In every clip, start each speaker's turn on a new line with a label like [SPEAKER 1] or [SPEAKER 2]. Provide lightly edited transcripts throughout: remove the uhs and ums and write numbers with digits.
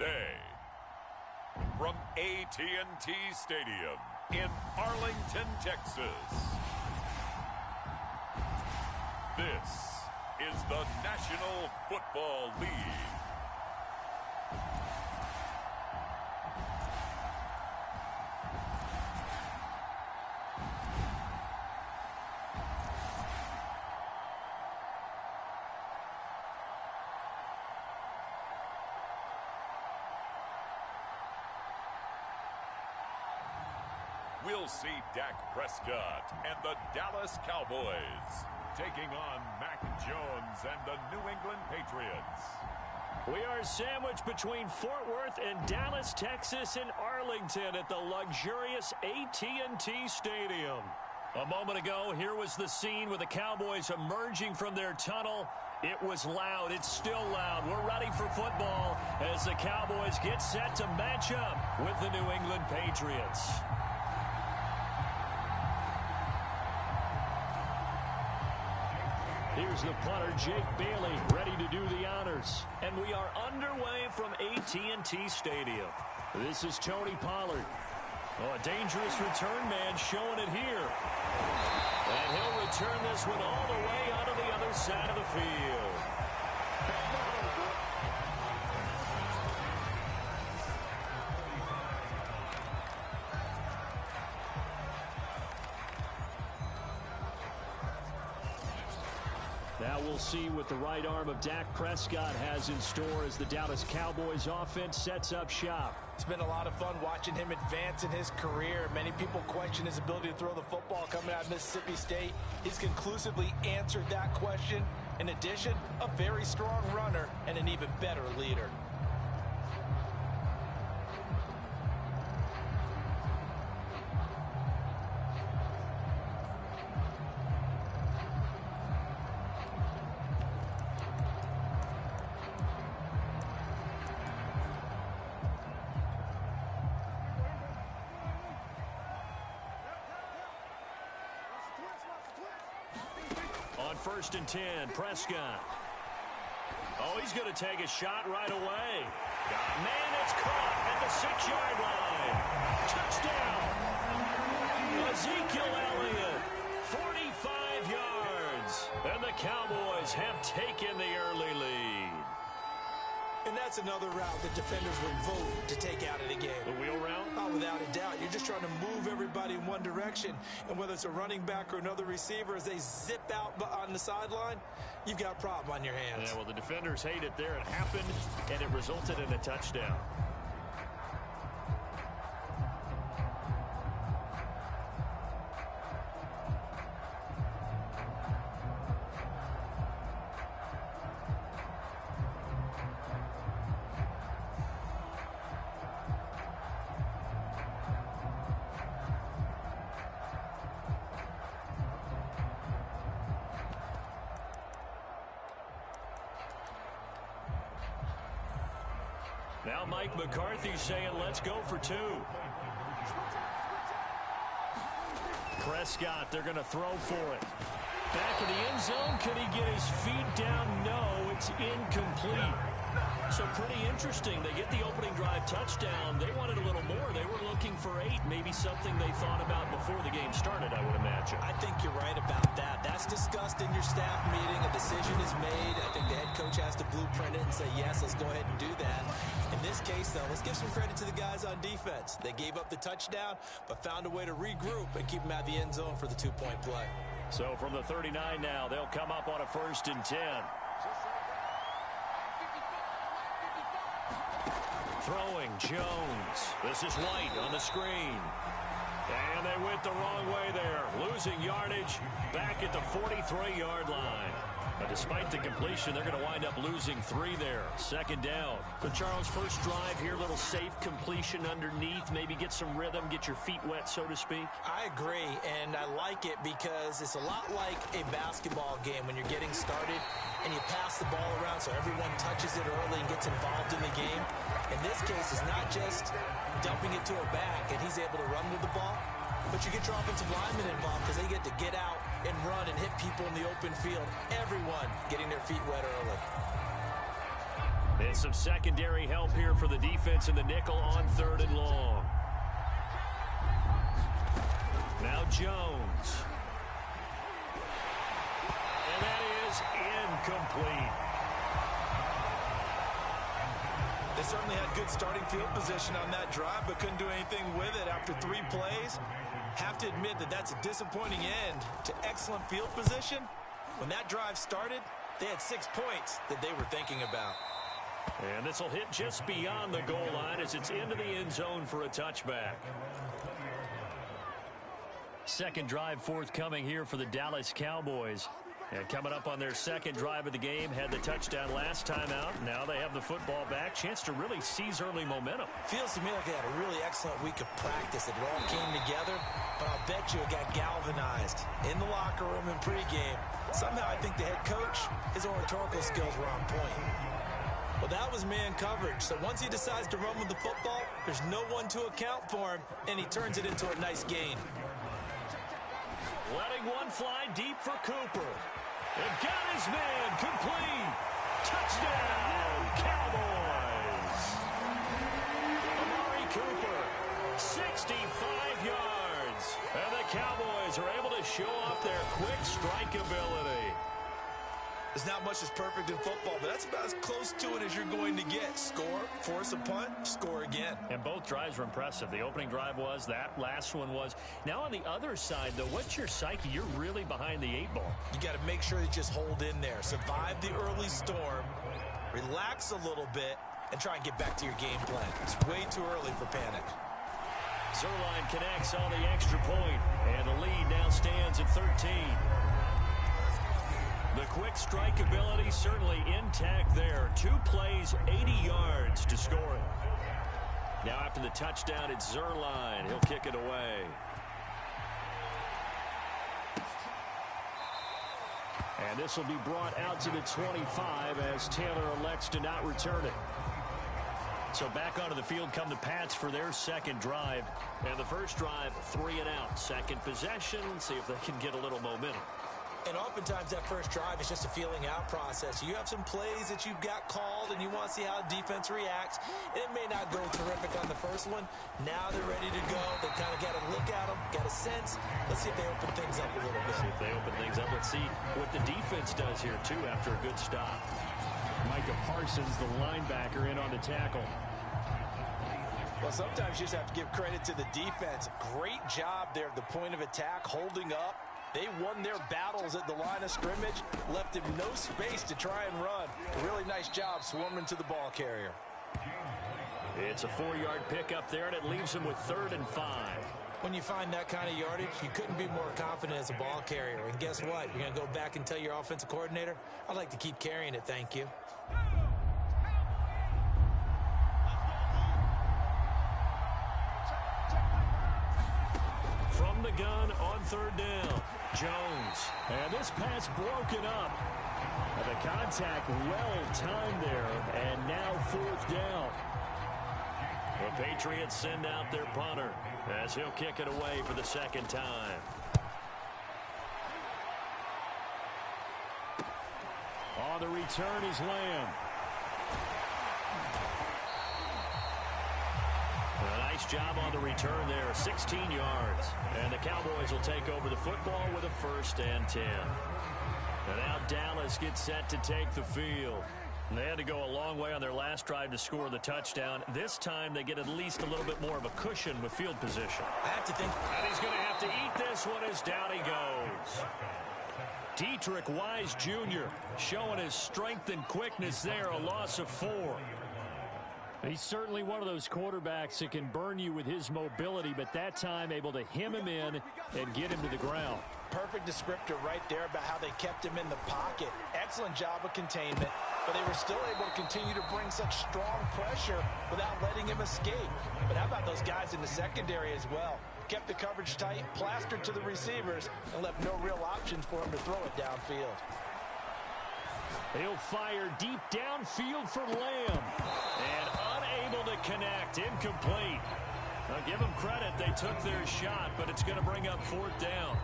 [SPEAKER 1] today. From AT&T Stadium in Arlington, Texas. This is the National Football League. We'll see Dak Prescott and the Dallas Cowboys taking on Mac Jones and the New England Patriots.
[SPEAKER 2] We are sandwiched between Fort Worth and Dallas, Texas, and Arlington at the luxurious AT&T Stadium. A moment ago, here was the scene with the Cowboys emerging from their tunnel. It was loud. It's still loud. We're ready for football as the Cowboys get set to match up with the New England Patriots. Here's the punter, Jake Bailey, ready to do the honors. And we are underway from AT&T Stadium. This is Tony Pollard. Oh, a dangerous return man showing it here. And he'll return this one all the way onto the other side of the field. Now we'll see what the right arm of Dak Prescott has in store as the Dallas Cowboys offense sets up shop.
[SPEAKER 3] It's been a lot of fun watching him advance in his career. Many people question his ability to throw the football coming out of Mississippi State. He's conclusively answered that question. In addition, a very strong runner and an even better leader.
[SPEAKER 2] On 1st and 10, Prescott. Oh, he's going to take a shot right away. Man, it's caught at the 6-yard line. Touchdown. Ezekiel Elliott, 45 yards. And the Cowboys have taken the early lead.
[SPEAKER 3] And that's another route that defenders would vote to take out of the game.
[SPEAKER 2] The wheel route?
[SPEAKER 3] Oh, without a doubt. You're just trying to move everybody in one direction. And whether it's a running back or another receiver, as they zip out on the sideline, you've got a problem on your hands.
[SPEAKER 2] Yeah, well, the defenders hate it there. It happened, and it resulted in a touchdown. Now Mike McCarthy saying, let's go for 2. Prescott, they're going to throw for it. Back in the end zone. Can he get his feet down? No, it's incomplete. So pretty interesting. They get the opening drive touchdown. They wanted a little more. They were looking for 8. Maybe something they thought about before the game started, I would imagine.
[SPEAKER 3] I think you're right about that. That's discussed in your staff meeting. A decision is made. I think the head coach has to blueprint it and say, yes, let's go ahead and do that. In this case, though, let's give some credit to the guys on defense. They gave up the touchdown, but found a way to regroup and keep them out of the end zone for the 2-point play.
[SPEAKER 2] So from the 39 now, they'll come up on a 1st and 10. Throwing Jones. This is White on the screen. And they went the wrong way there. Losing yardage back at the 43-yard line. But despite the completion, they're going to wind up losing 3 there. 2nd down. So, Charles, first drive here, little safe completion underneath. Maybe get some rhythm, get your feet wet, so to speak.
[SPEAKER 3] I agree, and I like it because it's a lot like a basketball game when you're getting started and you pass the ball around so everyone touches it early and gets involved in the game. In this case, it's not just dumping it to a back and he's able to run with the ball, but you get your offensive linemen involved because they get to get out and run and hit people in the open field. Everyone getting their feet wet early.
[SPEAKER 2] And some secondary help here for the defense in the nickel on 3rd and long. Now Jones. And that is incomplete.
[SPEAKER 3] They certainly had good starting field position on that drive, but couldn't do anything with it after 3 plays. Have to admit that that's a disappointing end to excellent field position. When that drive started, they had 6 points that they were thinking about.
[SPEAKER 2] And this will hit just beyond the goal line as it's into the end zone for a touchback. Second drive forthcoming here for the Dallas Cowboys. And coming up on their second drive of the game, had the touchdown last time out. Now they have the football back. Chance to really seize early momentum.
[SPEAKER 3] Feels to me like they had a really excellent week of practice. It all came together, but I'll bet you it got galvanized in the locker room and pregame. Somehow I think the head coach, his oratorical skills were on point. Well, that was man coverage. So once he decides to run with the football, there's no one to account for him, and he turns it into a nice gain.
[SPEAKER 2] Letting one fly deep for Cooper. And got his man complete. Touchdown, Cowboys. Amari Cooper, 65 yards. And the Cowboys are able to show off their quick strike ability.
[SPEAKER 3] There's not much that's perfect in football, but that's about as close to it as you're going to get. Score, force a punt, score again.
[SPEAKER 2] And both drives were impressive. The opening drive was, that last one was. Now on the other side, though, what's your psyche? You're really behind the 8 ball.
[SPEAKER 3] You got to make sure you just hold in there. Survive the early storm, relax a little bit, and try and get back to your game plan. It's way too early for panic.
[SPEAKER 2] Zuerlein connects on the extra point, and the lead now stands at 13. The quick strike ability certainly intact there. 2 plays, 80 yards to score it. Now after the touchdown, it's Zuerlein. He'll kick it away. And this will be brought out to the 25 as Taylor elects to not return it. So back onto the field come the Pats for their second drive. And the first drive, 3 and out. Second possession, see if they can get a little momentum.
[SPEAKER 3] And oftentimes that first drive is just a feeling out process. You have some plays that you've got called and you want to see how the defense reacts. It may not go terrific on the first one. Now they're ready to go. They kind of got to look at them, got a sense. Let's see if they open things up a little bit.
[SPEAKER 2] See if they open things up. Let's see what the defense does here, too, after a good stop. Micah Parsons, the linebacker, in on the tackle.
[SPEAKER 3] Well, sometimes you just have to give credit to the defense. Great job there at the point of attack, holding up. They won their battles at the line of scrimmage, left him no space to try and run. A really nice job swarming to the ball carrier.
[SPEAKER 2] It's a 4-yard pickup there, and it leaves him with 3rd and 5.
[SPEAKER 3] When you find that kind of yardage, you couldn't be more confident as a ball carrier. And guess what? You're going to go back and tell your offensive coordinator, I'd like to keep carrying it, thank you.
[SPEAKER 2] From the gun on 3rd down, Jones. And this pass broken up. And the contact well timed there. And now 4th down. The Patriots send out their punter as he'll kick it away for the second time. On the return is Lamb. A nice job on the return there, 16 yards. And the Cowboys will take over the football with a 1st and 10. And now Dallas gets set to take the field. They had to go a long way on their last drive to score the touchdown. This time they get at least a little bit more of a cushion with field position.
[SPEAKER 3] I have to think.
[SPEAKER 2] And he's going to have to eat this one as down he goes. Dietrich Wise Jr. showing his strength and quickness there, a loss of 4. He's certainly one of those quarterbacks that can burn you with his mobility, but that time able to hem him in and get him to the ground.
[SPEAKER 3] Perfect descriptor right there about how they kept him in the pocket. Excellent job of containment, but they were still able to continue to bring such strong pressure without letting him escape. But how about those guys in the secondary as well? Kept the coverage tight, plastered to the receivers, and left no real options for him to throw it downfield.
[SPEAKER 2] He'll fire deep downfield for Lamb. And unable to connect. Incomplete. I'll give them credit. They took their shot, but it's going to bring up 4th down.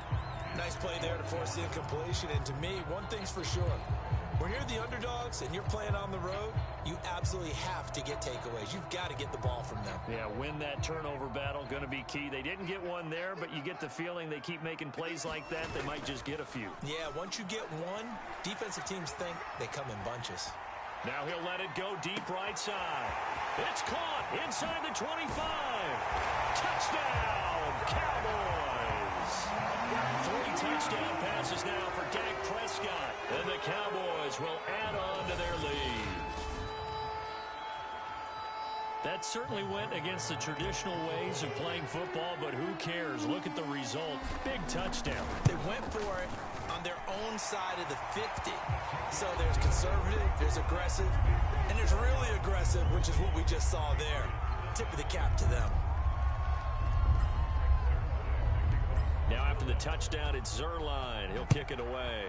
[SPEAKER 3] Nice play there to force the incompletion. And to me, one thing's for sure. We're When you're the underdogs and you're playing on the road, you absolutely have to get takeaways. You've got to get the ball from them.
[SPEAKER 2] Yeah, win that turnover battle, going to be key. They didn't get one there, but you get the feeling they keep making plays like that, they might just get a few.
[SPEAKER 3] Yeah, once you get one, defensive teams think they come in bunches.
[SPEAKER 2] Now he'll let it go deep right side. It's caught inside the 25. Touchdown, Cowboys. 3 touchdown passes now for Dak Prescott. And the Cowboys will add on to their lead. That certainly went against the traditional ways of playing football, but who cares? Look at the result. Big touchdown.
[SPEAKER 3] They went for it on their own side of the 50. So there's conservative, there's aggressive, and there's really aggressive, which is what we just saw there. Tip of the cap to them.
[SPEAKER 2] Now after the touchdown, it's Zerline. He'll kick it away.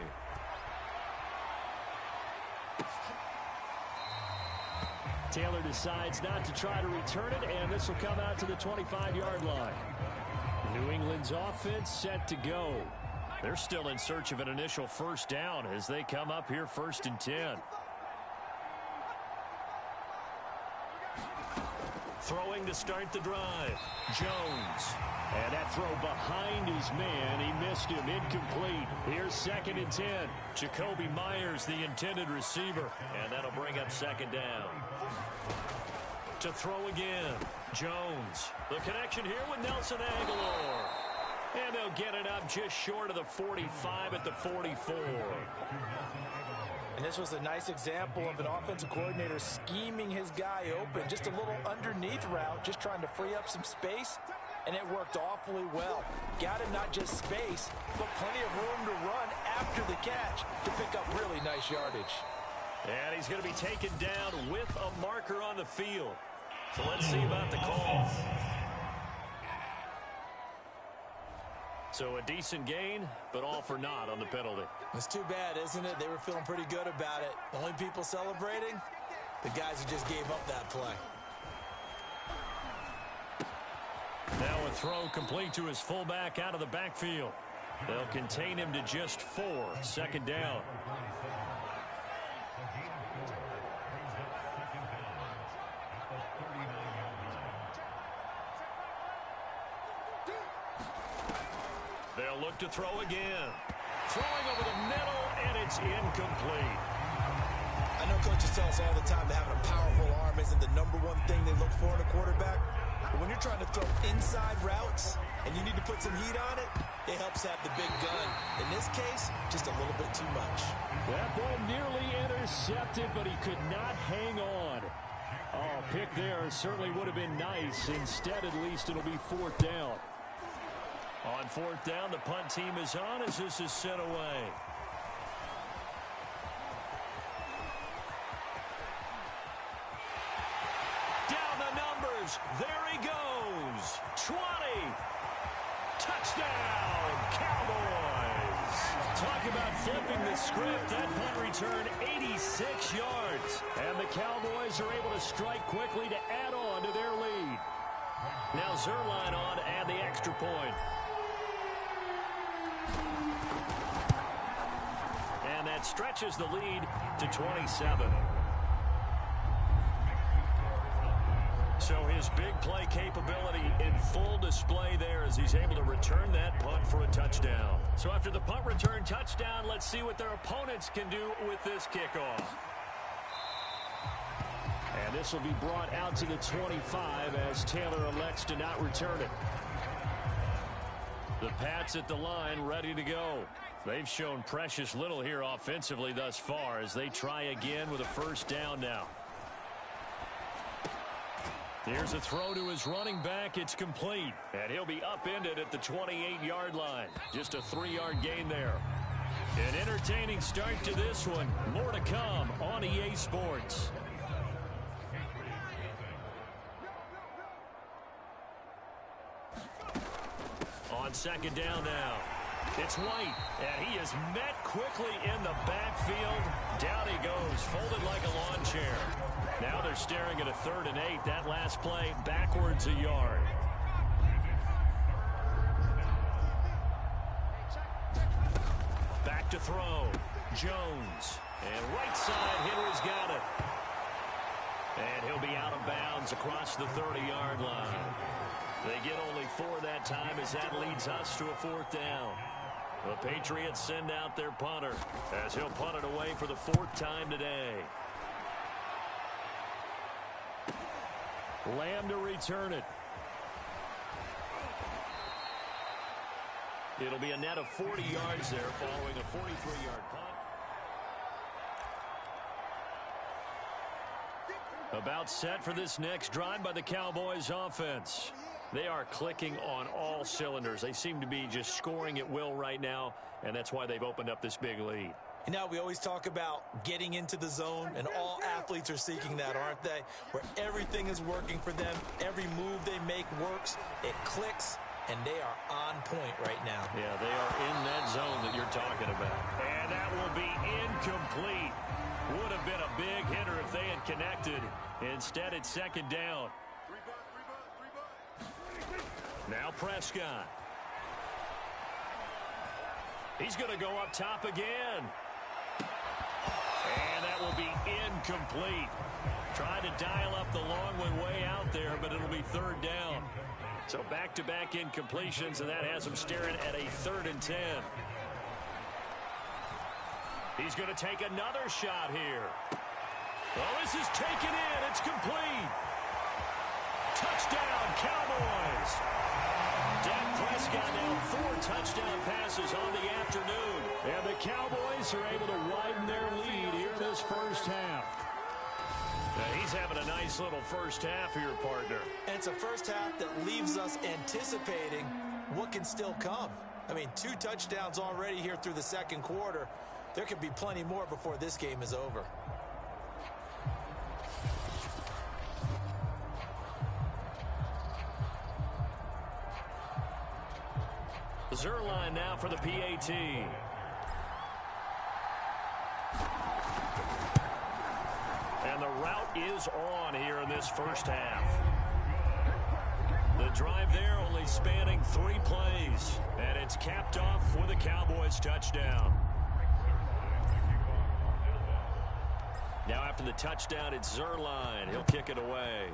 [SPEAKER 2] Taylor decides not to try to return it, and this will come out to the 25-yard line. New England's offense set to go. They're still in search of an initial first down as they come up here 1st and 10. Throwing to start the drive. Jones. And that throw behind his man. He missed him. Incomplete. Here's 2nd and 10. Jacoby Myers, the intended receiver. And that'll bring up 2nd down. To throw again. Jones. The connection here with Nelson Aguilar. And they'll get it up just short of the 45 at the 44.
[SPEAKER 3] And this was a nice example of an offensive coordinator scheming his guy open. Just a little underneath route, just trying to free up some space. And it worked awfully well. Got him not just space, but plenty of room to run after the catch to pick up really nice yardage.
[SPEAKER 2] And he's going to be taken down with a marker on the field. So let's see about the call. So a decent gain, but all for naught on the penalty.
[SPEAKER 3] It's too bad, isn't it? They were feeling pretty good about it. The only people celebrating, the guys who just gave up that play.
[SPEAKER 2] Now a throw complete to his fullback out of the backfield. They'll contain him to just 4. 2nd down. They'll look to throw again. Throwing over the middle, and it's incomplete.
[SPEAKER 3] I know coaches tell us all the time that having a powerful arm isn't the #1 thing they look for in a quarterback. But when you're trying to throw inside routes and you need to put some heat on it, it helps have the big gun. In this case, just a little bit too much.
[SPEAKER 2] That ball nearly intercepted, but he could not hang on. Oh, pick there certainly would have been nice. Instead, at least it'll be 4th down. On 4th down, the punt team is on as this is sent away. Down the numbers. There he goes. 20. Touchdown, Cowboys. Talk about flipping the script. That punt return 86 yards. And the Cowboys are able to strike quickly to add on to their lead. Now Zerline on to add the extra point. And that stretches the lead to 27. So his big play capability in full display there as he's able to return that punt for a touchdown. So after the punt return touchdown, let's see what their opponents can do with this kickoff. And this will be brought out to the 25 as Taylor elects to not return it. The Pats at the line ready to go. They've shown precious little here offensively thus far as they try again with a 1st down now. Here's a throw to his running back. It's complete. And he'll be upended at the 28-yard line. Just a 3-yard gain there. An entertaining start to this one. More to come on EA Sports. On 2nd down now. It's White, and he is met quickly in the backfield. Down he goes, folded like a lawn chair. Now they're staring at a 3rd and 8. That last play backwards a yard. Back to throw. Jones And right side, Henry's got it. And he'll be out of bounds across the 30-yard line. They get only 4 that time as that leads us to a 4th down. The Patriots send out their punter as he'll punt it away for the 4th time today. Lamb to return it. It'll be a net of 40 yards there following a 43-yard punt. About set for this next drive by the Cowboys offense. They are clicking on all cylinders. They seem to be just scoring at will right now, and that's why they've opened up this big lead.
[SPEAKER 3] You know, we always talk about getting into the zone, and all athletes are seeking that, aren't they? Where everything is working for them. Every move they make works. It clicks, and they are on point right now.
[SPEAKER 2] Yeah, they are in that zone that you're talking about. And that will be incomplete. Would have been a big hitter if they had connected. Instead, it's 2nd down. Now Prescott. He's going to go up top again. And that will be incomplete. Tried to dial up the long one way out there, but it'll be 3rd down. So back-to-back incompletions, and that has him staring at a 3rd and 10. He's going to take another shot here. Well, this is taken in. It's complete. Touchdown, Cowboys. Dak Prescott now 4 touchdown passes on the afternoon. And the Cowboys are able to widen their lead here this first half. Now, he's having a nice little first half here, partner.
[SPEAKER 3] And it's a first half that leaves us anticipating what can still come. I mean, 2 touchdowns already here through the 2nd quarter. There could be plenty more before this game is over.
[SPEAKER 2] Zerline now for the PAT. And the route is on here in this first half. The drive there only spanning 3 plays. And it's capped off with a Cowboys touchdown. Now after the touchdown, it's Zerline. He'll kick it away.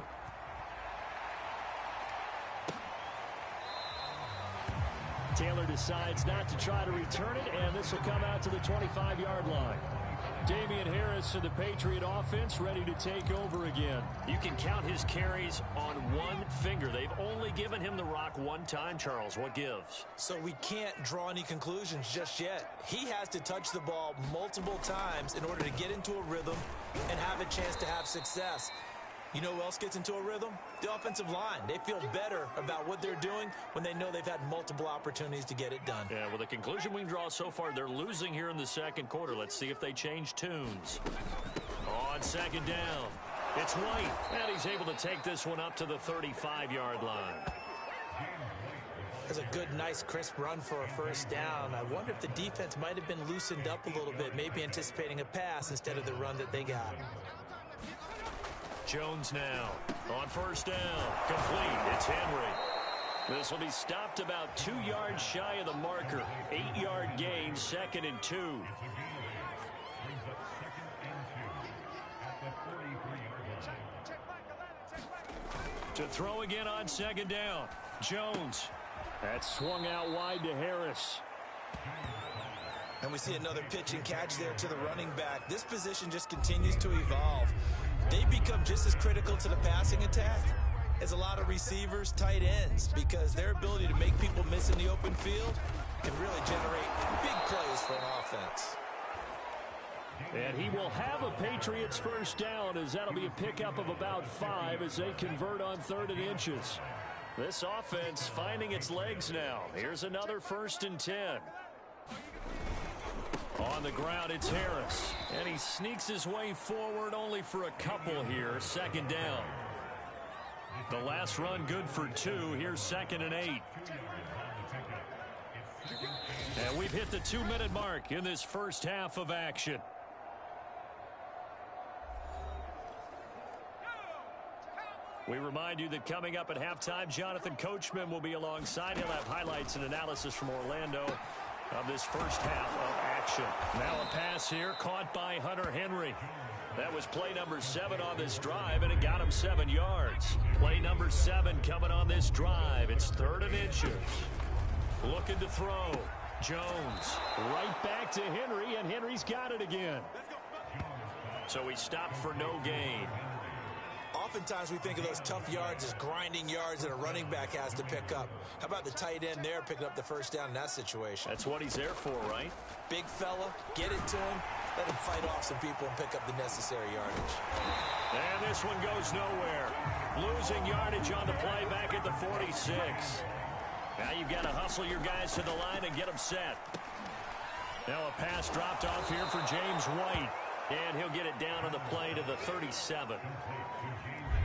[SPEAKER 2] Taylor decides not to try to return it, and this will come out to the 25-yard line. Damian Harris of the Patriot offense ready to take over again. You can count his carries on 1 finger. They've only given him the rock 1 time, Charles. What gives?
[SPEAKER 3] So we can't draw any conclusions just yet. He has to touch the ball multiple times in order to get into a rhythm and have a chance to have success. You know who else gets into a rhythm? The offensive line. They feel better about what they're doing when they know they've had multiple opportunities to get it done.
[SPEAKER 2] Yeah, well, the conclusion we can draw so far, they're losing here in the 2nd quarter. Let's see if they change tunes. On 2nd down, it's White, and he's able to take this one up to the 35-yard line.
[SPEAKER 3] That's a good, nice, crisp run for a first down. I wonder if the defense might have been loosened up a little bit, maybe anticipating a pass instead of the run that they got.
[SPEAKER 2] Jones now on first down. Complete. It's Henry. This will be stopped about 2 yards shy of the marker. 8-yard gain, 2nd and 2. To throw again on 2nd down. Jones. That's swung out wide to Harris.
[SPEAKER 3] And we see another pitch and catch there to the running back. This position just continues to evolve. They become just as critical to the passing attack as a lot of receivers, tight ends, because their ability to make people miss in the open field can really generate big plays for an offense.
[SPEAKER 2] And he will have a Patriots first down, as that'll be a pickup of about 5 as they convert on 3rd and inches. This offense finding its legs now. Here's another 1st and 10. On the ground, it's Harris. And he sneaks his way forward only for a couple here. 2nd down. The last run good for 2. Here's 2nd and 8. And we've hit the 2-minute mark in this first half of action. We remind you that coming up at halftime, Jonathan Coachman will be alongside. He'll have highlights and analysis from Orlando of this first half of action. Now a pass here caught by Hunter Henry. That was play number 7 on this drive, and it got him 7 yards. Play number 7 coming on this drive. It's 3rd and inches. Looking to throw. Jones right back to Henry, and Henry's got it again. So he stopped for no gain.
[SPEAKER 3] Oftentimes we think of those tough yards as grinding yards that a running back has to pick up. How about the tight end there picking up the first down in that situation?
[SPEAKER 2] That's what he's there for, right?
[SPEAKER 3] Big fella, get it to him, let him fight off some people and pick up the necessary yardage.
[SPEAKER 2] And this one goes nowhere. Losing yardage on the play back at the 46. Now you've got to hustle your guys to the line and get them set. Now a pass dropped off here for James White. And he'll get it down on the play to the 37.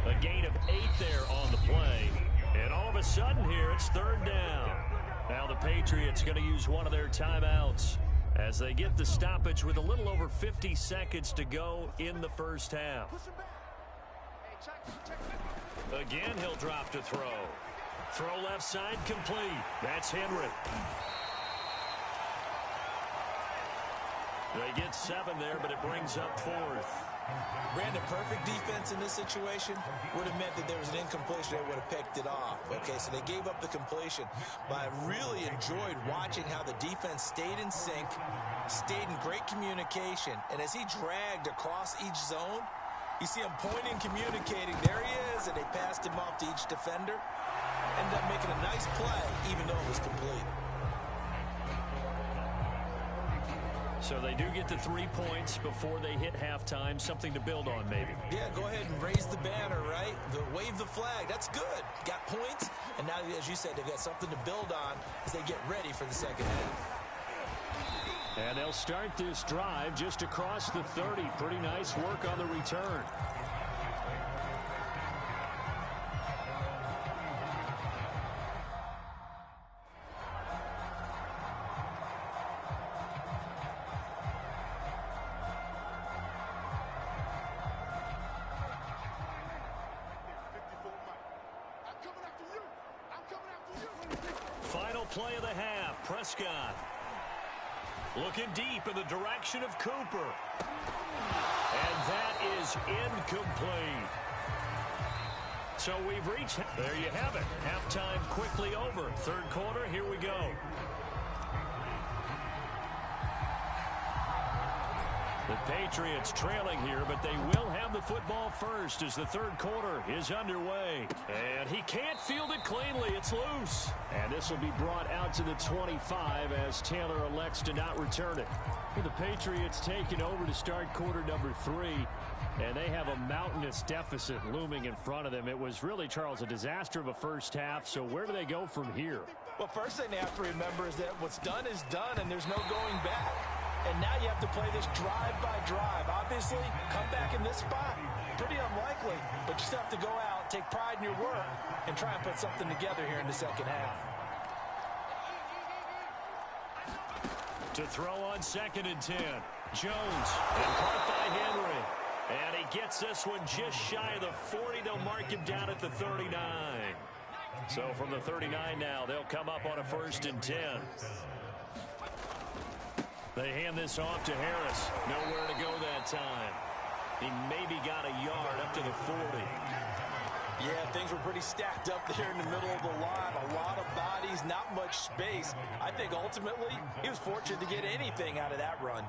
[SPEAKER 2] A gain of 8 there on the play. And all of a sudden here, it's 3rd down. Now the Patriots going to use one of their timeouts as they get the stoppage with a little over 50 seconds to go in the first half. Again, he'll drop to throw. Throw left side complete. That's Henry. They get 7 there, but it brings up 4th.
[SPEAKER 3] Brandon, perfect defense in this situation would have meant that there was an incompletion. They would have picked it off. Okay, so they gave up the completion. But I really enjoyed watching how the defense stayed in sync, stayed in great communication. And as he dragged across each zone, you see him pointing, communicating. There he is, and they passed him off to each defender. Ended up making a nice play, even though it was complete.
[SPEAKER 2] So they do get the 3 points before they hit halftime. Something to build on, maybe.
[SPEAKER 3] Yeah, go ahead and raise the banner, right? Wave the flag. That's good. Got points. And now, as you said, they've got something to build on as they get ready for the second half.
[SPEAKER 2] And they'll start this drive just across the 30. Pretty nice work on the return. Final play of the half. Prescott looking deep in the direction of Cooper. And that is incomplete. So we've reached, there you have it. Halftime quickly over. 3rd quarter, here we go. The Patriots trailing here, but they will have the football first as the 3rd quarter is underway. And he can't field it cleanly. It's loose. And this will be brought out to the 25 as Taylor elects to not return it. The Patriots taking over to start quarter number 3. And they have a mountainous deficit looming in front of them. It was really, Charles, a disaster of a first half. So where do they go from here?
[SPEAKER 3] Well, first thing they have to remember is that what's done is done, and there's no going back. And now you have to play this drive by drive. Obviously, come back in this spot. Pretty unlikely, but you still have to go out, take pride in your work, and try and put something together here in the second half.
[SPEAKER 2] To throw on 2nd and 10. Jones, and caught by Henry. And he gets this one just shy of the 40. They'll mark him down at the 39. So from the 39 now, they'll come up on a 1st and 10. They hand this off to Harris. Nowhere to go that time. He maybe got a yard up to the 40.
[SPEAKER 3] Yeah, things were pretty stacked up there in the middle of the line. A lot of bodies, not much space. I think ultimately he was fortunate to get anything out of that run.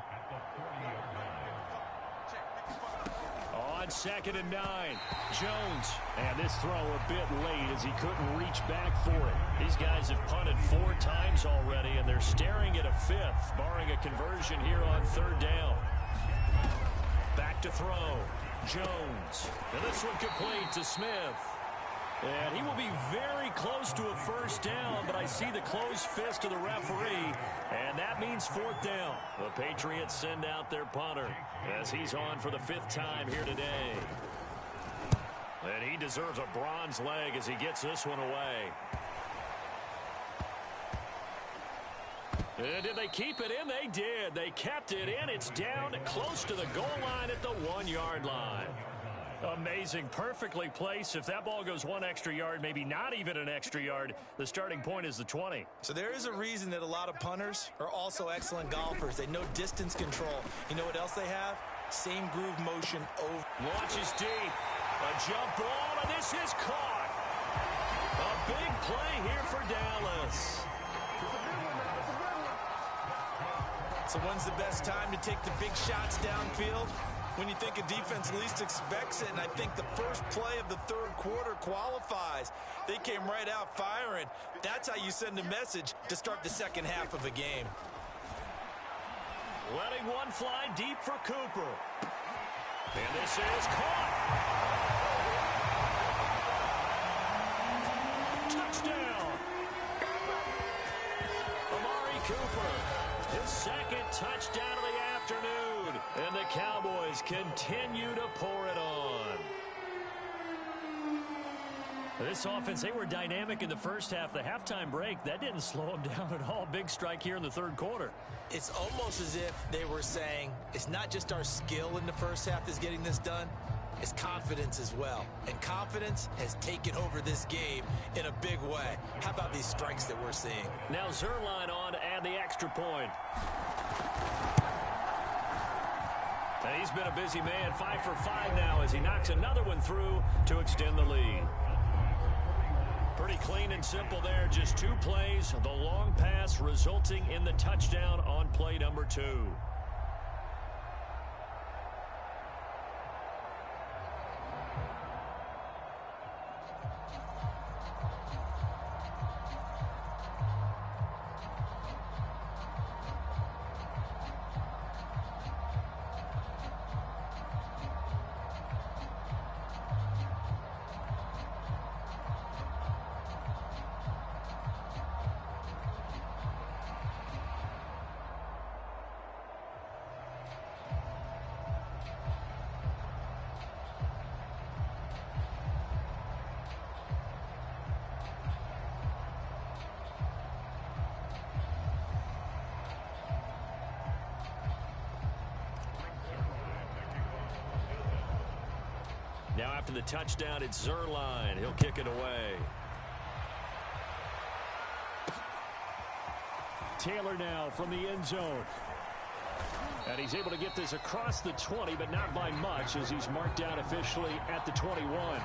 [SPEAKER 2] On 2nd and 9, Jones. And this throw a bit late as he couldn't reach back for it. These guys have punted 4 times already, and they're staring at a 5th, barring a conversion here on 3rd down. Back to throw. Jones. And this one complete to Smith. And he will be very close to a 1st down, but I see the closed fist of the referee, and that means 4th down. The Patriots send out their punter as he's on for the 5th time here today. And he deserves a bronze leg as he gets this one away. And did they keep it in? They did. They kept it in. It's down close to the goal line at the 1-yard line. Amazing. Perfectly placed. If that ball goes one extra yard, maybe not even an extra yard, the starting point is the 20.
[SPEAKER 3] So there is a reason that a lot of punters are also excellent golfers. They know distance control. You know what else they have? Same groove motion over.
[SPEAKER 2] Launches deep. A jump ball, and this is caught. A big play here for Dallas.
[SPEAKER 3] So when's the best time to take the big shots downfield? When you think a defense least expects it, and I think the first play of the third quarter qualifies. They came right out firing. That's how you send a message to start the second half of a game.
[SPEAKER 2] Letting one fly deep for Cooper. And this is caught. Touchdown. Amari Cooper. His second touchdown of the afternoon. And the Cowboys continue to pour it on. This offense, they were dynamic in the first half. The halftime break, that didn't slow them down at all. Big strike here in the third quarter.
[SPEAKER 3] It's almost as if they were saying, it's not just our skill in the first half that's getting this done. It's confidence as well. And confidence has taken over this game in a big way. How about these strikes that we're seeing?
[SPEAKER 2] Now Zerline on to add the extra point. And he's been a busy man, 5 for 5 now as he knocks another one through to extend the lead. Pretty clean and simple there. Just 2 plays. The long pass resulting in the touchdown on play number 2. Now after the touchdown, it's Zerline. He'll kick it away. Taylor now from the end zone. And he's able to get this across the 20, but not by much as he's marked down officially at the 21.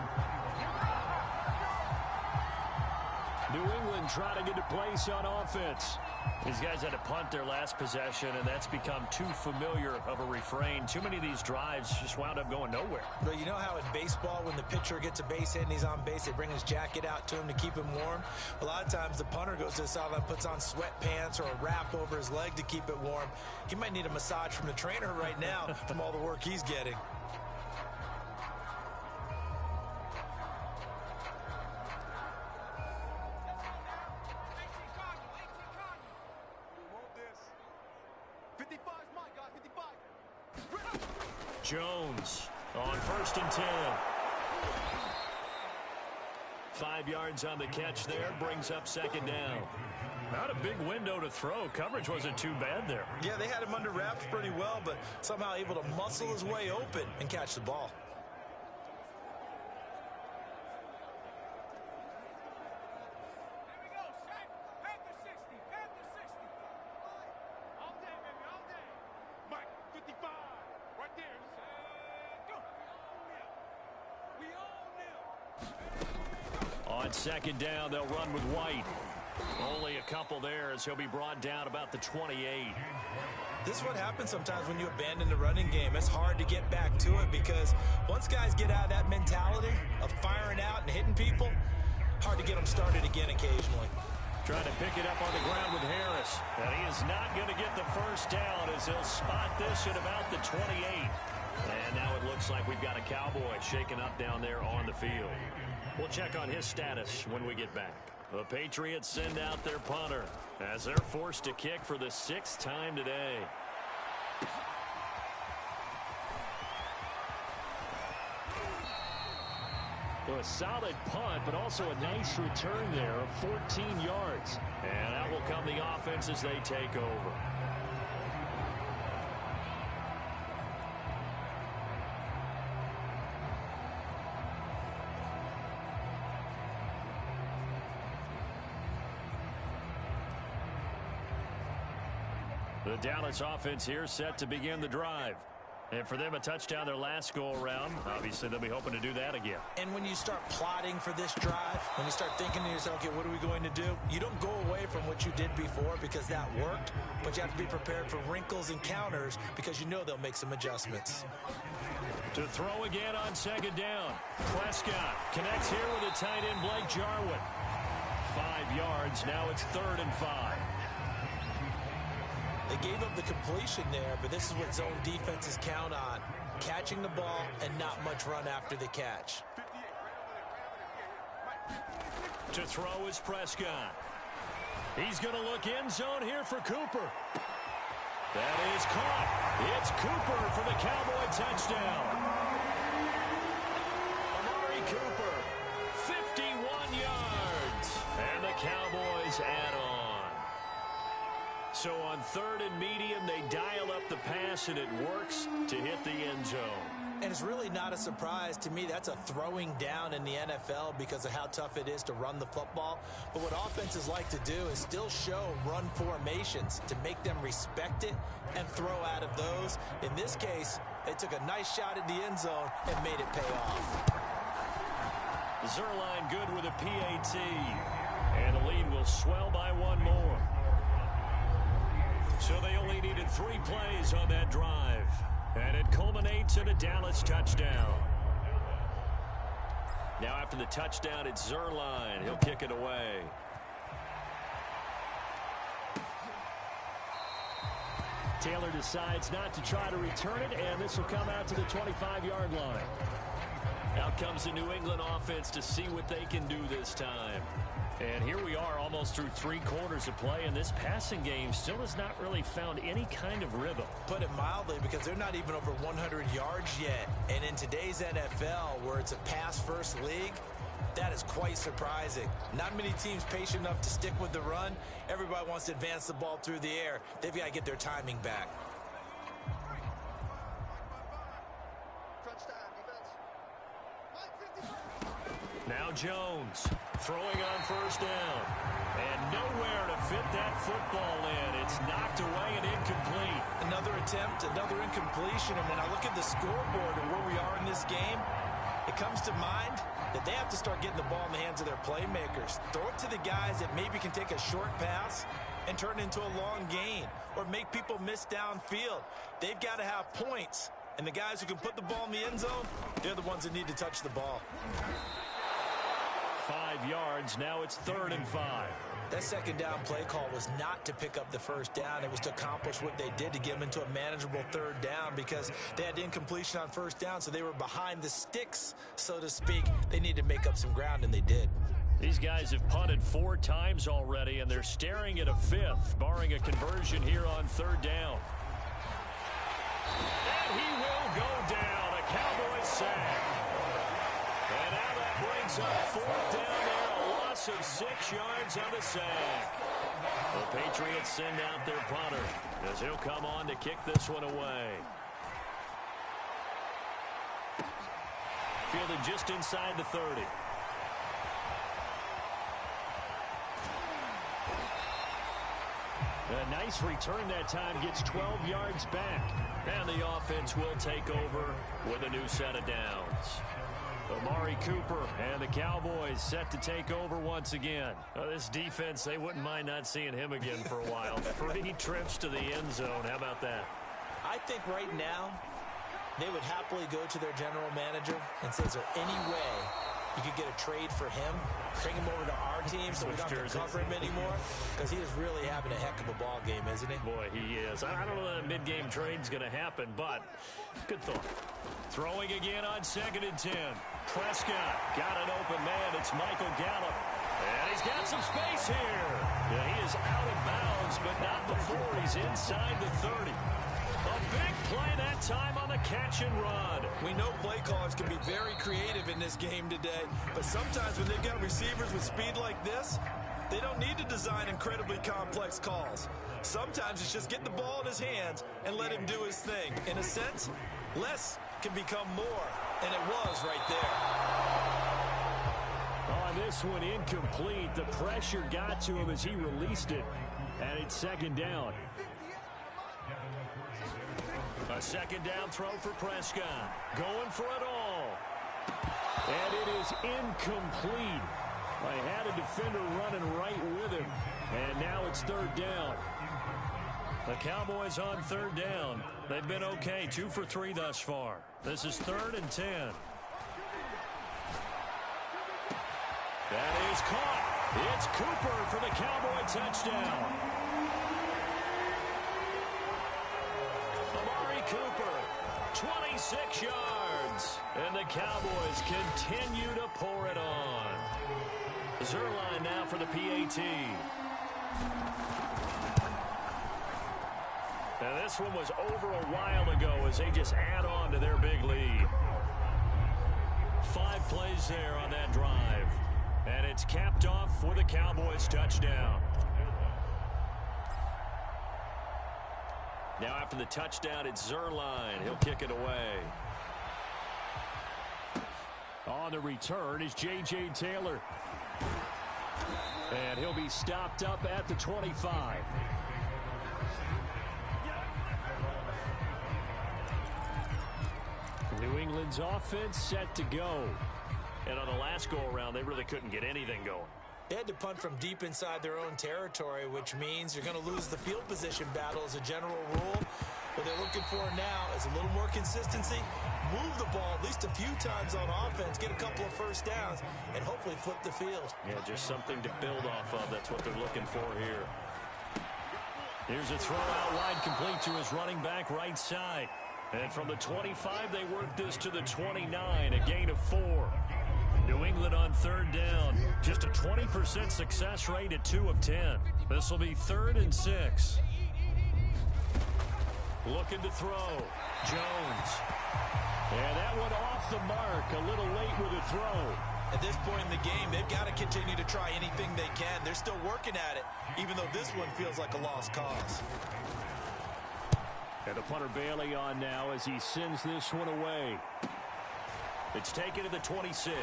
[SPEAKER 2] New England trying to get a place on offense. These guys had to punt their last possession, and that's become too familiar of a refrain. Too many of these drives just wound up going nowhere.
[SPEAKER 3] But you know how in baseball, when the pitcher gets a base hit and he's on base, they bring his jacket out to him to keep him warm? A lot of times the punter goes to the sideline, puts on sweatpants or a wrap over his leg to keep it warm. He might need a massage from the trainer right now from all the work he's getting.
[SPEAKER 2] Jones on 1st and 10. 5 yards on the catch there, brings up 2nd down. Not a big window to throw. Coverage wasn't too bad there.
[SPEAKER 3] Yeah, they had him under wraps pretty well, but somehow able to muscle his way open and catch the ball.
[SPEAKER 2] On 2nd down, they'll run with White. Only a couple there as he'll be brought down about the 28.
[SPEAKER 3] This is what happens sometimes when you abandon the running game. It's hard to get back to it because once guys get out of that mentality of firing out and hitting people, hard to get them started again occasionally.
[SPEAKER 2] Trying to pick it up on the ground with Harris. And he is not going to get the first down as he'll spot this at about the 28. And now it looks like we've got a Cowboy shaken up down there on the field. We'll check on his status when we get back. The Patriots send out their punter as they're forced to kick for the 6th time today. So a solid punt, but also a nice return there of 14 yards. And that will come the offense as they take over. The Dallas offense here set to begin the drive. And for them, a touchdown their last go-around. Obviously, they'll be hoping to do that again.
[SPEAKER 3] And when you start plotting for this drive, when you start thinking to yourself, okay, what are we going to do? You don't go away from what you did before because that worked, but you have to be prepared for wrinkles and counters because you know they'll make some adjustments.
[SPEAKER 2] To throw again on second down. Prescott connects here with a tight end, Blake Jarwin. 5 yards. Now it's 3rd and 5.
[SPEAKER 3] They gave up the completion there, but this is what zone defenses count on. Catching the ball and not much run after the catch.
[SPEAKER 2] To throw is Prescott. He's going to look end zone here for Cooper. That is caught. It's Cooper for the Cowboy touchdown. Amari Cooper, 51 yards. And the Cowboys add on. So on 3rd and medium, they dial up the pass, and it works to hit the end zone.
[SPEAKER 3] And it's really not a surprise to me. That's a throwing down in the NFL because of how tough it is to run the football. But what offenses like to do is still show run formations to make them respect it and throw out of those. In this case, they took a nice shot at the end zone and made it pay off.
[SPEAKER 2] Zuerlein good with a PAT. And the lead will swell by 1 more. So they only needed 3 plays on that drive. And it culminates in a Dallas touchdown. Now after the touchdown, it's Zuerlein. He'll kick it away. Taylor decides not to try to return it, and this will come out to the 25-yard line. Out comes the New England offense to see what they can do this time. And here we are almost through 3 quarters of play, and this passing game still has not really found any kind of rhythm.
[SPEAKER 3] Put it mildly, because they're not even over 100 yards yet. And in today's NFL, where it's a pass-first league, that is quite surprising. Not many teams patient enough to stick with the run. Everybody wants to advance the ball through the air. They've got to get their timing back.
[SPEAKER 2] Now Jones throwing on 1st down. And nowhere to fit that football in. It's knocked away and incomplete.
[SPEAKER 3] Another attempt, another incompletion. And when I look at the scoreboard and where we are in this game, it comes to mind that they have to start getting the ball in the hands of their playmakers. Throw it to the guys that maybe can take a short pass and turn it into a long gain or make people miss downfield. They've got to have points. And the guys who can put the ball in the end zone, they're the ones that need to touch the ball.
[SPEAKER 2] 5 yards. Now it's 3rd and 5.
[SPEAKER 3] That second down play call was not to pick up the 1st down. It was to accomplish what they did to get them into a manageable 3rd down because they had incompletion on 1st down, so they were behind the sticks, so to speak. They needed to make up some ground, and they did.
[SPEAKER 2] These guys have punted 4 times already, and they're staring at a 5th, barring a conversion here on 3rd down. And he will go down. A Cowboys sack. And now that brings up 4th down there. A loss of 6 yards on the sack. The Patriots send out their punter as he'll come on to kick this one away. Fielded just inside the 30. A nice return that time, gets 12 yards back. And the offense will take over with a new set of downs. Amari Cooper and the Cowboys set to take over once again. This defense, they wouldn't mind not seeing him again for a while. 3 trips to the end zone. How about that?
[SPEAKER 3] I think right now they would happily go to their general manager and say, is there any way you could get a trade for him, bring him over to our team so we don't have to cover him anymore? Because he is really having a heck of a ball game, isn't he?
[SPEAKER 2] Boy, he is. I don't know that a mid-game trade's going to happen, but good thought. Throwing again on 2nd and 10. Prescott got an open man. It's Michael Gallup. And he's got some space here. Yeah, he is out of bounds, but not before he's inside the 30. A big play that time on the catch and run.
[SPEAKER 3] We know play callers can be very creative in this game today, but sometimes when they've got receivers with speed like this, they don't need to design incredibly complex calls. Sometimes it's just get the ball in his hands and let him do his thing. In a sense, less can become more, and it was right there.
[SPEAKER 2] On this one, incomplete. The pressure got to him as he released it, and it's 2nd down. A second down throw for Prescott. Going for it all. And it is incomplete. I had a defender running right with him. And now it's third down. The Cowboys on third down. They've been okay, 2 for 3 thus far. This is 3rd and 10. That is caught. It's Cooper for the Cowboy touchdown. Amari Cooper, 26 yards. And the Cowboys continue to pour it on. Zerline now for the PAT. And this one was over a while ago as they just add on to their big lead. 5 plays there on that drive. And it's capped off with a Cowboys touchdown. Now after the touchdown, it's Zerline. He'll kick it away. On the return is J.J. Taylor. And he'll be stopped up at the 25. New England's offense set to go. And on the last go-around, they really couldn't get anything going.
[SPEAKER 3] They had to punt from deep inside their own territory, which means you're going to lose the field position battle as a general rule. What they're looking for now is a little more consistency, move the ball at least a few times on offense, get a couple of first downs, and hopefully flip the field.
[SPEAKER 2] Yeah, just something to build off of. That's what they're looking for here. Here's a throw out wide, complete to his running back right side. And from the 25, they work this to the 29, a gain of 4. New England on third down. Just a 20% success rate at 2 of 10. This will be 3rd and 6. Looking to throw. Jones. And that one off the mark. A little late with a throw.
[SPEAKER 3] At this point in the game, they've got to continue to try anything they can. They're still working at it, even though this one feels like a lost cause.
[SPEAKER 2] And the punter Bailey on now as he sends this one away. It's taken to the 26.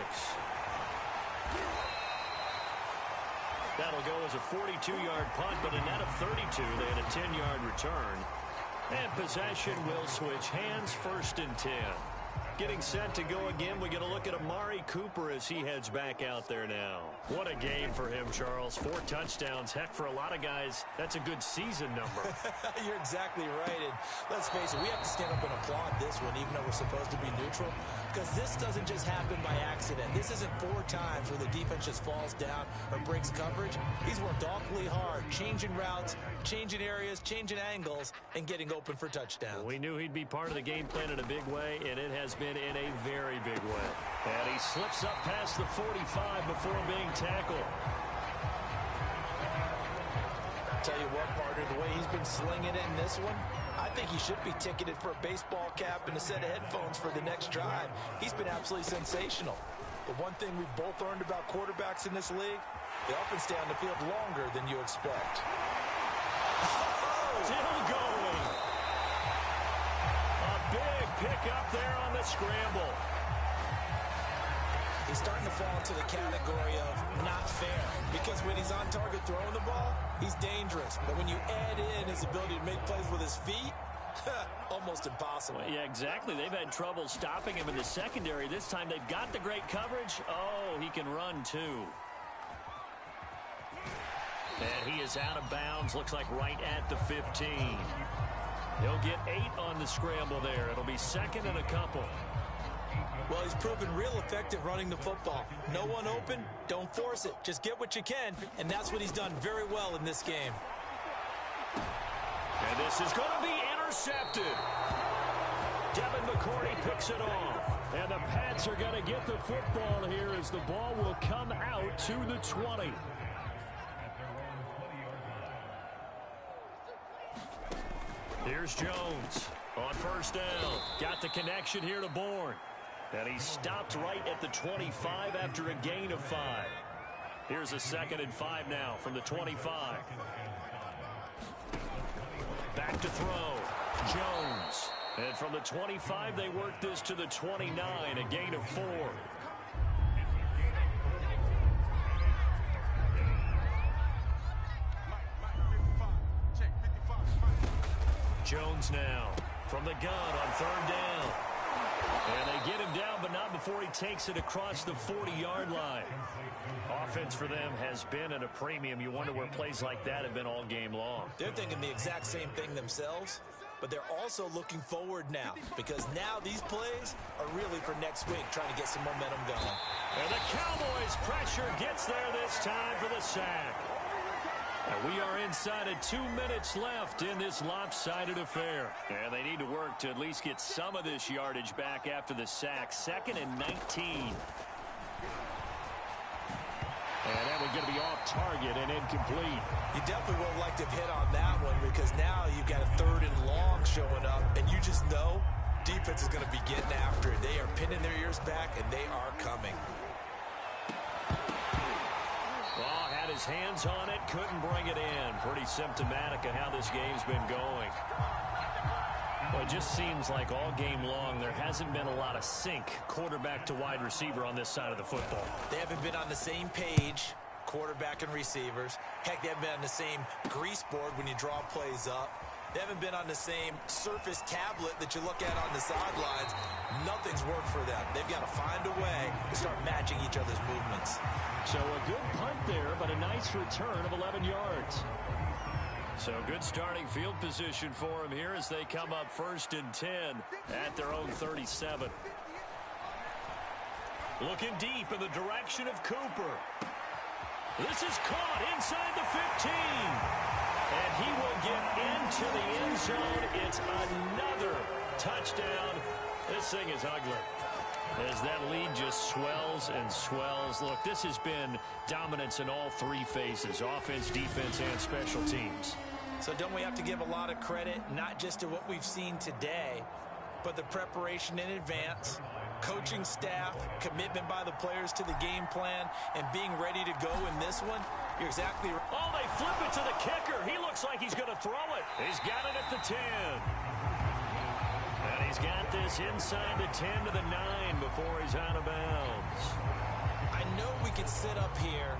[SPEAKER 2] That'll go as a 42-yard punt, but a net of 32. They had a 10-yard return. And possession will switch hands, 1st and 10. Getting set to go again, we get a look at Amari Cooper as he heads back out there now. What a game for him, Charles. 4 touchdowns. Heck, for a lot of guys, that's a good season number.
[SPEAKER 3] You're exactly right. And let's face it, we have to stand up and applaud this one, even though we're supposed to be neutral, because this doesn't just happen by accident. This isn't 4 times where the defense just falls down or breaks coverage. He's worked awfully hard, changing routes, changing areas, changing angles, and getting open for touchdowns.
[SPEAKER 2] We knew he'd be part of the game plan in a big way, and it has been in a very big way. And he slips up past the 45 before being tackled.
[SPEAKER 3] Tell you what, partner, the way he's been slinging it in this one, I think he should be ticketed for a baseball cap and a set of headphones for the next drive. He's been absolutely sensational. The one thing we've both learned about quarterbacks in this league, they often stay on the field longer than you expect.
[SPEAKER 2] Still going. A big pickup there on the scramble.
[SPEAKER 3] He's starting to fall into the category of not fair, because when he's on target throwing the ball, he's dangerous. But when you add in his ability to make plays with his feet, almost impossible.
[SPEAKER 2] Well, yeah, exactly. They've had trouble stopping him in the secondary. This time they've got the great coverage. Oh, he can run too. And he is out of bounds. Looks like right at the 15. He'll get 8 on the scramble there. It'll be 2nd and a couple.
[SPEAKER 3] Well, he's proven real effective running the football. No one open, don't force it. Just get what you can, and that's what he's done very well in this game.
[SPEAKER 2] And this is going to be intercepted. Devin McCourty picks it off. And the Pats are going to get the football here as the ball will come out to the 20. Here's Jones on 1st down. Got the connection here to Bourne. And he stopped right at the 25 after a gain of 5. Here's a 2nd and 5 now from the 25. Back to throw. Jones. And from the 25, they work this to the 29, a gain of 4. Jones now from the gun on 3rd down. And they get him down, but not before he takes it across the 40-yard line. Offense for them has been at a premium. You wonder where plays like that have been all game long.
[SPEAKER 3] They're thinking the exact same thing themselves, but they're also looking forward now, because now these plays are really for next week, trying to get some momentum going.
[SPEAKER 2] And the Cowboys' pressure gets there this time for the sack. And we are inside of 2 minutes left in this lopsided affair. And they need to work to at least get some of this yardage back after the sack. 2nd and 19. And that one's going to be off target and incomplete.
[SPEAKER 3] You definitely would have liked to hit on that one, because now you've got a 3rd and long showing up, and you just know defense is going to be getting after it. They are pinning their ears back, and they are coming.
[SPEAKER 2] Well, had his hands on it, couldn't bring it in. Pretty symptomatic of how this game's been going. Well, it just seems like all game long there hasn't been a lot of sync quarterback to wide receiver on this side of the football.
[SPEAKER 3] They haven't been on the same page, quarterback and receivers. Heck, they haven't been on the same grease board when you draw plays up. They haven't been on the same surface tablet that you look at on the sidelines. Nothing's worked for them. They've got to find a way to start matching each other's movements.
[SPEAKER 2] So a good punt there, but a nice return of 11 yards. So good starting field position for them here as they come up 1st and 10 at their own 37. Looking deep in the direction of Cooper. This is caught inside the 15. And he will get into the end zone. It's another touchdown. This thing is ugly as that lead just swells and swells. Look, this has been dominance in all 3 phases, offense, defense, and special teams.
[SPEAKER 3] So don't we have to give a lot of credit, not just to what we've seen today, but the preparation in advance, coaching staff, commitment by the players to the game plan, and being ready to go in this one? You're exactly right.
[SPEAKER 2] Oh, they flip it to the kicker. He looks like he's going to throw it. He's got it at the 10. And he's got this inside the 10 to the 9 before he's out of bounds.
[SPEAKER 3] I know we could sit up here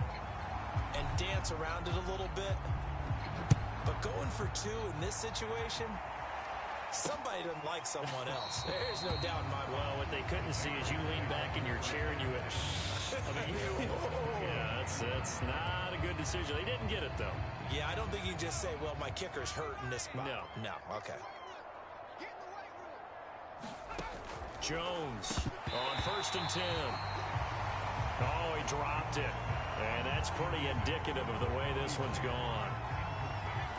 [SPEAKER 3] and dance around it a little bit, but going for 2 in this situation, somebody doesn't like someone else. There's no doubt in my mind.
[SPEAKER 2] Well, what they couldn't see is you lean back in your chair and you went, I mean, yeah, that's not a good decision. They didn't get it, though.
[SPEAKER 3] Yeah, I don't think you can just say, well, my kicker's hurt in this spot. No, okay.
[SPEAKER 2] Jones on 1st and 10. Oh, he dropped it. And that's pretty indicative of the way this one's gone.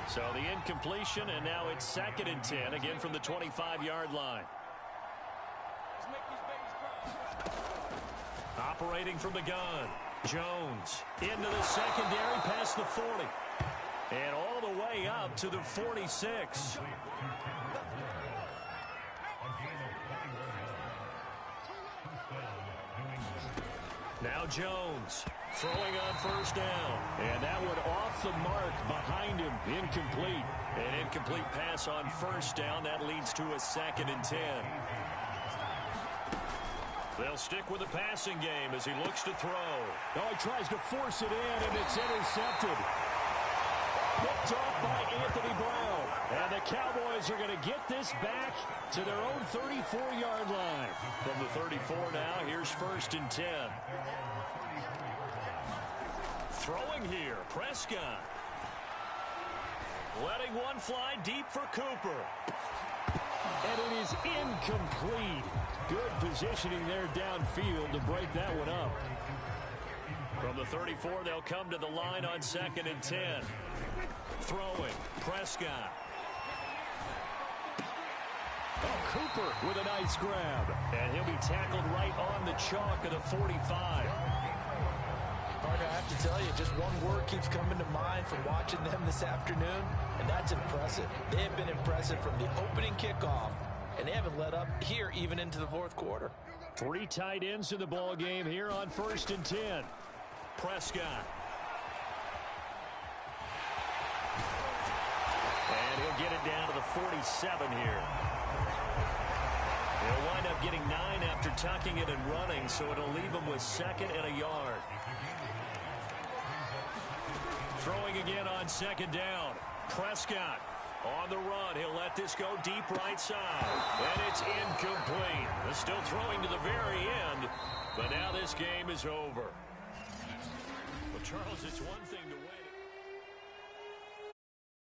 [SPEAKER 2] So the incompletion, and now it's 2nd and 10, again from the 25-yard line. Operating from the gun. Jones into the secondary past the 40. And all the way up to the 46. Now Jones throwing on 1st down. And that one off the mark behind him. Incomplete. An incomplete pass on 1st down. That leads to a 2nd and 10. They'll stick with the passing game as he looks to throw. Oh, he tries to force it in, and it's intercepted. Picked off by Anthony Brown. And the Cowboys are going to get this back to their own 34-yard line. From the 34 now, here's 1st and 10. Throwing here, Prescott. Letting one fly deep for Cooper. And it is incomplete. Good positioning there downfield to break that one up. From the 34, they'll come to the line on 2nd and 10. Throwing, Prescott. Oh, Cooper with a nice grab. And he'll be tackled right on the chalk of the 45.
[SPEAKER 3] Parker, I have to tell you, just one word keeps coming to mind from watching them this afternoon, and that's impressive. They have been impressive from the opening kickoff, and they haven't let up here even into the 4th quarter.
[SPEAKER 2] 3 tight ends in the ball game here on 1st and 10. Prescott. And he'll get it down to the 47 here. They'll wind up getting 9 after tucking it and running, so it'll leave them with 2nd and a yard. Throwing again on 2nd down. Prescott On the run, he'll let this go deep right side. And it's incomplete. They're still throwing to the very end, but now this game is over. Well, Charles, it's 1-3.